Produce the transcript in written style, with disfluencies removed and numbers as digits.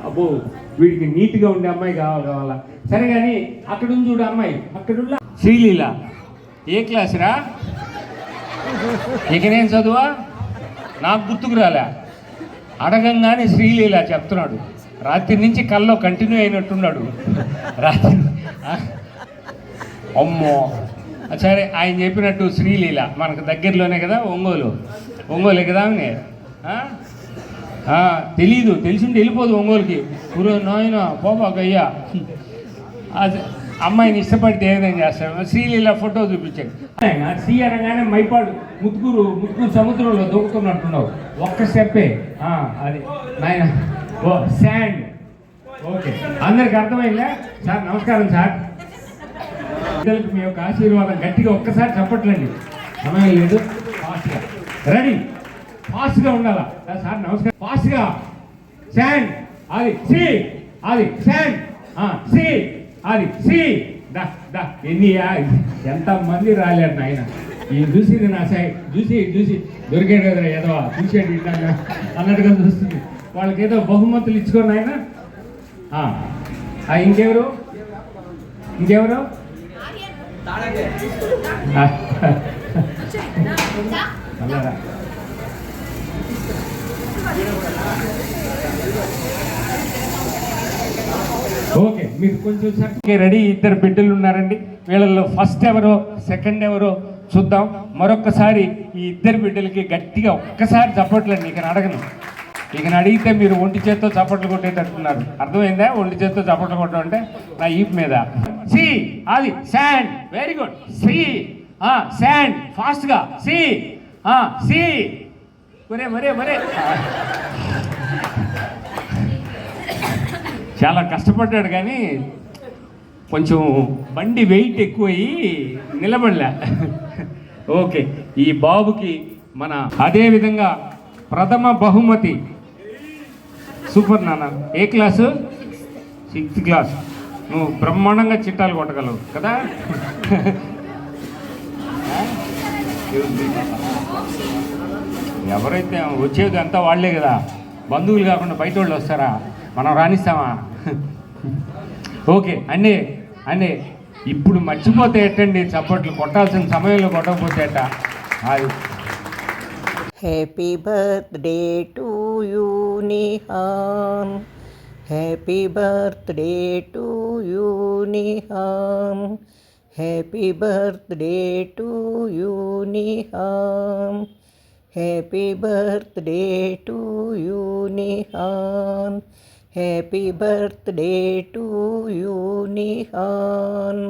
అబ్బో వీడికి నీట్గా ఉండే అమ్మాయి కావాలా. సరే కానీ అక్కడ ఉంది చూడు అమ్మాయి, అక్కడున్న శ్రీలీల ఏ క్లాస్ రా? ఇక నేను చదువా? నాకు గుర్తుకు రాలే. అడగంగానే శ్రీలీల చెప్తున్నాడు. రాత్రి నుంచి కల్లో కంటిన్యూ అయినట్టున్నాడు రాత్రి. అమ్మో సరే, ఆయన చెప్పినట్టు శ్రీలీల మనకు దగ్గరలోనే కదా, ఒంగోలే కదా ఆమె. తెలీదు, తెలిసింది వెళ్ళిపోదు ఒంగోలుకి. గురు నాయన పోబాకయ్యా. అది అమ్మాయిని ఇష్టపడితే ఏదైనా చేస్తాడు. శ్రీలీల ఫోటో చూపించాడు. ఆయన శ్రీ అనగానే మైపాడు ముత్తుకూరు సముద్రంలో దూకుతున్నట్టున్నావు. ఒక్క స్టెప్పే అది నాయన. ఓ శాండ్. ఓకే, అందరికి అర్థమైందా? సార్ నమస్కారం సార్. పిల్లలకి మీ యొక్క ఆశీర్వాదం గట్టిగా ఒక్కసారి చెప్పట్లండి. సమయం లేదు, ఫాస్ట్గా రెడీ, ఫాస్ట్గా ఉండాలా సార్. నమస్కారం. ఫాస్ట్గా శాండ్. అది సి, అది శాండ్. సి, అది సి. దా ఎన్ని ఎంతమంది రాలేరు నాయన. ఈ చూసి నా సాయి చూసి దొరికాడు కదా ఏదో చూసేది ఇట్లాగా అన్నట్టుగా చూస్తుంది. వాళ్ళకి ఏదో బహుమతులు ఇచ్చుకోండి ఆయన. ఇంకెవరు అన్నారా? ఓకే, మీరు కొంచెం రెడీ. ఇద్దరు బిడ్డలు ఉన్నారండి. వీళ్ళల్లో ఫస్ట్ ఎవరో సెకండ్ ఎవరో చూద్దాం. మరొక్కసారి ఈ ఇద్దరు బిడ్డలకి గట్టిగా ఒక్కసారి చప్పట్లండి. ఇక అడగను, ఇక అడిగితే మీరు ఒంటి చేత్తో చప్పట్లు కొట్టేటట్టున్నారు. అర్థమైందా? ఒంటి చేత్తో చప్పట్లు కొట్టడం అంటే నా ఈప్ మీద. సి, అది శాండ్. Very good. సి, శాండ్. ఫాస్ట్గా సి, సి. మరే చాలా కష్టపడ్డాడు కానీ కొంచెం బండి వెయిట్ ఎక్కువయ్యి నిలబడలే. ఓకే, ఈ బాబుకి మన అదేవిధంగా ప్రథమ బహుమతి. సూపర్ నాన్న. ఏ క్లాసు? 6th class. నువ్వు బ్రహ్మాండంగా చిట్టాలు కొట్టగలవు కదా. ఎవరైతే వచ్చేది అంతా వాళ్లే కదా, బంధువులు కాకుండా బయట వాళ్ళు వస్తారా? మనం రాణిస్తామా? ఓకే అన్నీ ఇప్పుడు మర్చిపోతే ఎట్టండి, చప్పట్లు కొట్టాల్సిన సమయంలో కొట్టకపోతే ఎట్ట. అది happy birthday to you Nihan, happy birthday to you Nihan, happy birthday to you Nihan, happy birthday to you Nihan, happy birthday to you Nihan.